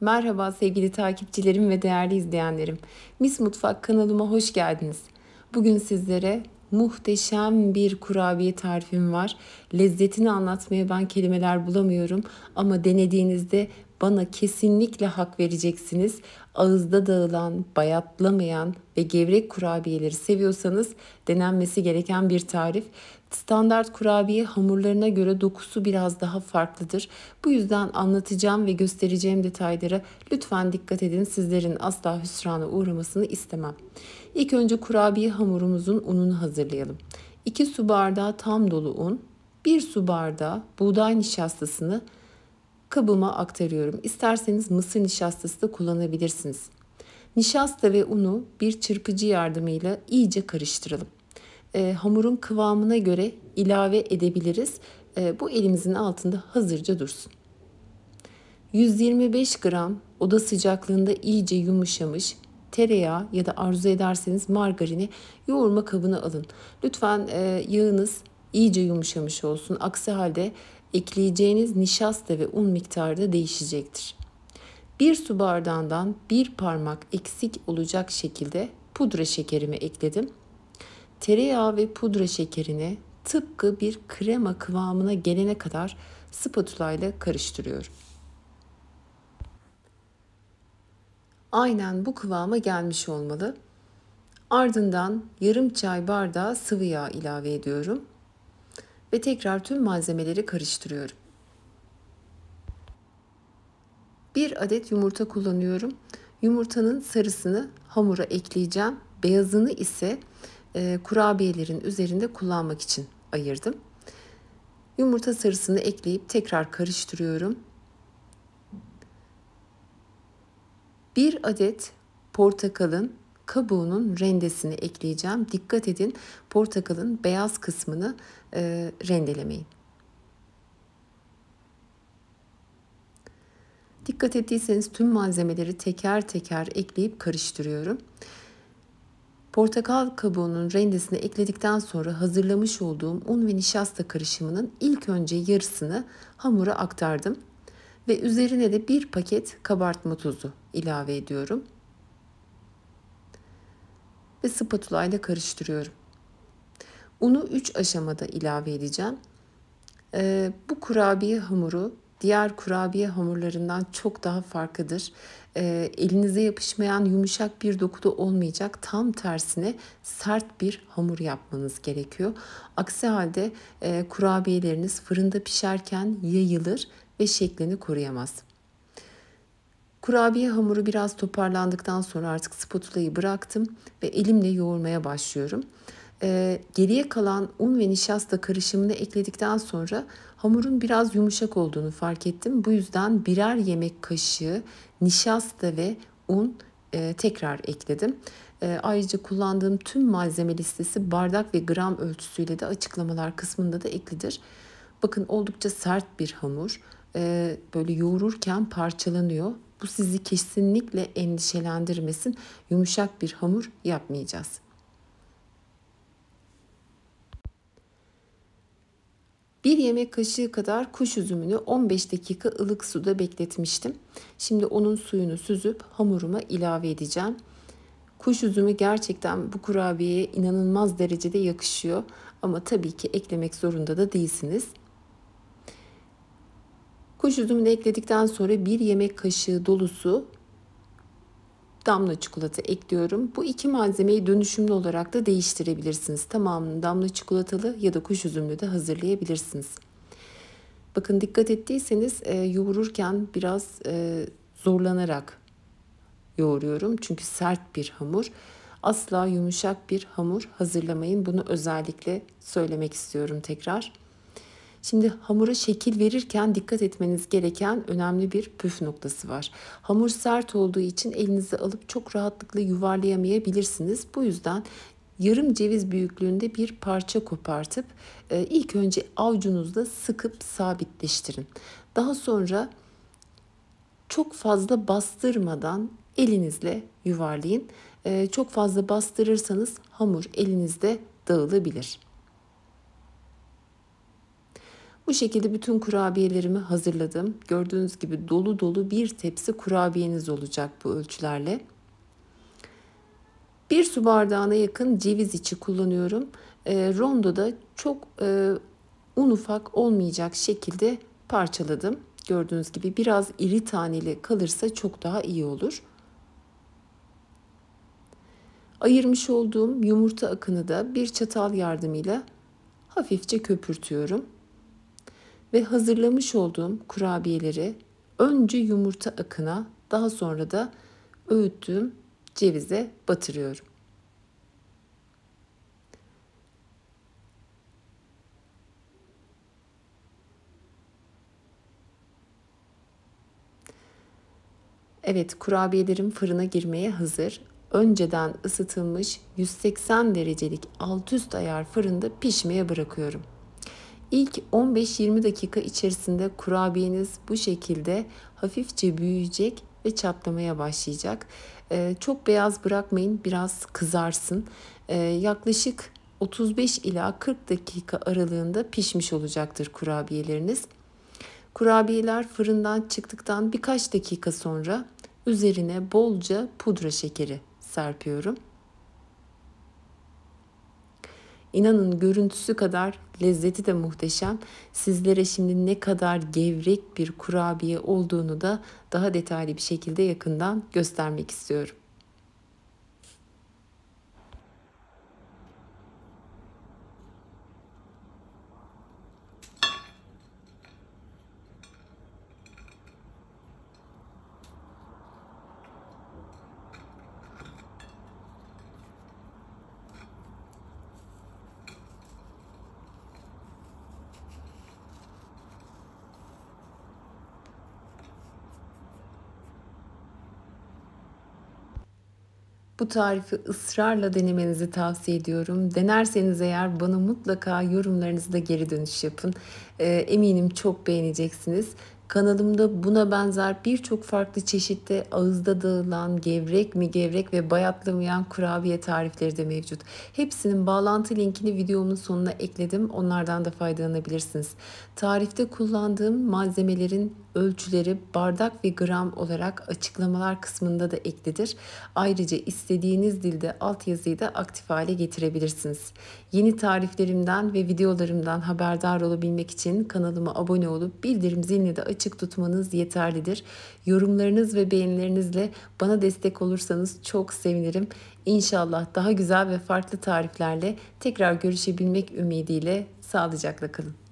Merhaba sevgili takipçilerim ve değerli izleyenlerim. Mis Mutfak kanalıma hoş geldiniz. Bugün sizlere muhteşem bir kurabiye tarifim var. Lezzetini anlatmaya ben kelimeler bulamıyorum ama denediğinizde bana kesinlikle hak vereceksiniz. Ağızda dağılan, bayatlamayan ve gevrek kurabiyeleri seviyorsanız denenmesi gereken bir tarif. Standart kurabiye hamurlarına göre dokusu biraz daha farklıdır. Bu yüzden anlatacağım ve göstereceğim detaylara lütfen dikkat edin. Sizlerin asla hüsrana uğramasını istemem. İlk önce kurabiye hamurumuzun ununu hazırlayalım. 2 su bardağı tam dolu un, 1 su bardağı buğday nişastasını kabıma aktarıyorum. İsterseniz mısır nişastası da kullanabilirsiniz. Nişasta ve unu bir çırpıcı yardımıyla iyice karıştıralım. Hamurun kıvamına göre ilave edebiliriz. Bu elimizin altında hazırca dursun. 125 gram oda sıcaklığında iyice yumuşamış tereyağı ya da arzu ederseniz margarini yoğurma kabına alın. Lütfen yağınız iyice yumuşamış olsun. Aksi halde ekleyeceğiniz nişasta ve un miktarı da değişecektir. 1 su bardağından bir parmak eksik olacak şekilde pudra şekerimi ekledim. Tereyağı ve pudra şekerini tıpkı bir krema kıvamına gelene kadar spatula ile karıştırıyorum. Aynen bu kıvama gelmiş olmalı. Ardından yarım çay bardağı sıvı yağ ilave ediyorum ve tekrar tüm malzemeleri karıştırıyorum. 1 adet yumurta kullanıyorum. Yumurtanın sarısını hamura ekleyeceğim. Beyazını ise kurabiyelerin üzerinde kullanmak için ayırdım. Yumurta sarısını ekleyip tekrar karıştırıyorum. 1 adet portakalın kabuğunun rendesini ekleyeceğim. Dikkat edin, portakalın beyaz kısmını rendelemeyin. Dikkat ettiyseniz tüm malzemeleri teker teker ekleyip karıştırıyorum. Portakal kabuğunun rendesini ekledikten sonra hazırlamış olduğum un ve nişasta karışımının ilk önce yarısını hamura aktardım. Ve üzerine de 1 paket kabartma tozu ilave ediyorum. Ve spatula ile karıştırıyorum. Unu 3 aşamada ilave edeceğim. Bu kurabiye hamuru diğer kurabiye hamurlarından çok daha farklıdır. Elinize yapışmayan yumuşak bir dokuda olmayacak. Tam tersine sert bir hamur yapmanız gerekiyor. Aksi halde kurabiyeleriniz fırında pişerken yayılır ve şeklini koruyamaz. Kurabiye hamuru biraz toparlandıktan sonra artık spatulayı bıraktım ve elimle yoğurmaya başlıyorum. Geriye kalan un ve nişasta karışımını ekledikten sonra hamurun biraz yumuşak olduğunu fark ettim. Bu yüzden birer yemek kaşığı nişasta ve un tekrar ekledim. Ayrıca kullandığım tüm malzeme listesi bardak ve gram ölçüsüyle de açıklamalar kısmında da eklidir. Bakın oldukça sert bir hamur. Böyle yoğururken parçalanıyor. Bu sizi kesinlikle endişelendirmesin. Yumuşak bir hamur yapmayacağız. Bir yemek kaşığı kadar kuş üzümünü 15 dakika ılık suda bekletmiştim. Şimdi onun suyunu süzüp hamuruma ilave edeceğim. Kuş üzümü gerçekten bu kurabiyeye inanılmaz derecede yakışıyor. Ama tabii ki eklemek zorunda da değilsiniz. Kuş üzümünü ekledikten sonra 1 yemek kaşığı dolusu damla çikolata ekliyorum. Bu 2 malzemeyi dönüşümlü olarak da değiştirebilirsiniz. Tamamını damla çikolatalı ya da kuş üzümlü de hazırlayabilirsiniz. Bakın dikkat ettiyseniz yoğururken biraz zorlanarak yoğuruyorum. Çünkü sert bir hamur. Asla yumuşak bir hamur hazırlamayın. Bunu özellikle söylemek istiyorum tekrar. Şimdi hamura şekil verirken dikkat etmeniz gereken önemli bir püf noktası var. Hamur sert olduğu için elinize alıp çok rahatlıkla yuvarlayamayabilirsiniz. Bu yüzden yarım ceviz büyüklüğünde bir parça kopartıp ilk önce avucunuzda sıkıp sabitleştirin. Daha sonra çok fazla bastırmadan elinizle yuvarlayın. Çok fazla bastırırsanız hamur elinizde dağılabilir. Bu şekilde bütün kurabiyelerimi hazırladım. Gördüğünüz gibi dolu dolu bir tepsi kurabiyeniz olacak bu ölçülerle. Bir su bardağına yakın ceviz içi kullanıyorum. Rondoda çok un ufak olmayacak şekilde parçaladım. Gördüğünüz gibi biraz iri taneli kalırsa çok daha iyi olur. Ayırmış olduğum yumurta akını da bir çatal yardımıyla hafifçe köpürtüyorum. Ve hazırlamış olduğum kurabiyeleri önce yumurta akına, daha sonra da öğüttüğüm cevize batırıyorum. Evet, kurabiyelerim fırına girmeye hazır. Önceden ısıtılmış 180 derecelik alt üst ayar fırında pişmeye bırakıyorum. İlk 15-20 dakika içerisinde kurabiyeniz bu şekilde hafifçe büyüyecek ve çatlamaya başlayacak. Çok beyaz bırakmayın, biraz kızarsın. Yaklaşık 35 ila 40 dakika aralığında pişmiş olacaktır kurabiyeleriniz. Kurabiyeler fırından çıktıktan birkaç dakika sonra üzerine bolca pudra şekeri serpiyorum. İnanın görüntüsü kadar lezzeti de muhteşem. Sizlere şimdi ne kadar gevrek bir kurabiye olduğunu da daha detaylı bir şekilde yakından göstermek istiyorum. Bu tarifi ısrarla denemenizi tavsiye ediyorum. Denerseniz eğer bana mutlaka yorumlarınızda geri dönüş yapın. Eminim çok beğeneceksiniz. Kanalımda buna benzer birçok farklı çeşitte ağızda dağılan gevrek mi gevrek ve bayatlamayan kurabiye tarifleri de mevcut. Hepsinin bağlantı linkini videomun sonuna ekledim. Onlardan da faydalanabilirsiniz. Tarifte kullandığım malzemelerin ölçüleri bardak ve gram olarak açıklamalar kısmında da eklidir. Ayrıca istediğiniz dilde altyazıyı da aktif hale getirebilirsiniz. Yeni tariflerimden ve videolarımdan haberdar olabilmek için kanalıma abone olup bildirim zilini de açık tutmanız yeterlidir. Yorumlarınız ve beğenilerinizle bana destek olursanız çok sevinirim. İnşallah daha güzel ve farklı tariflerle tekrar görüşebilmek ümidiyle sağlıcakla kalın.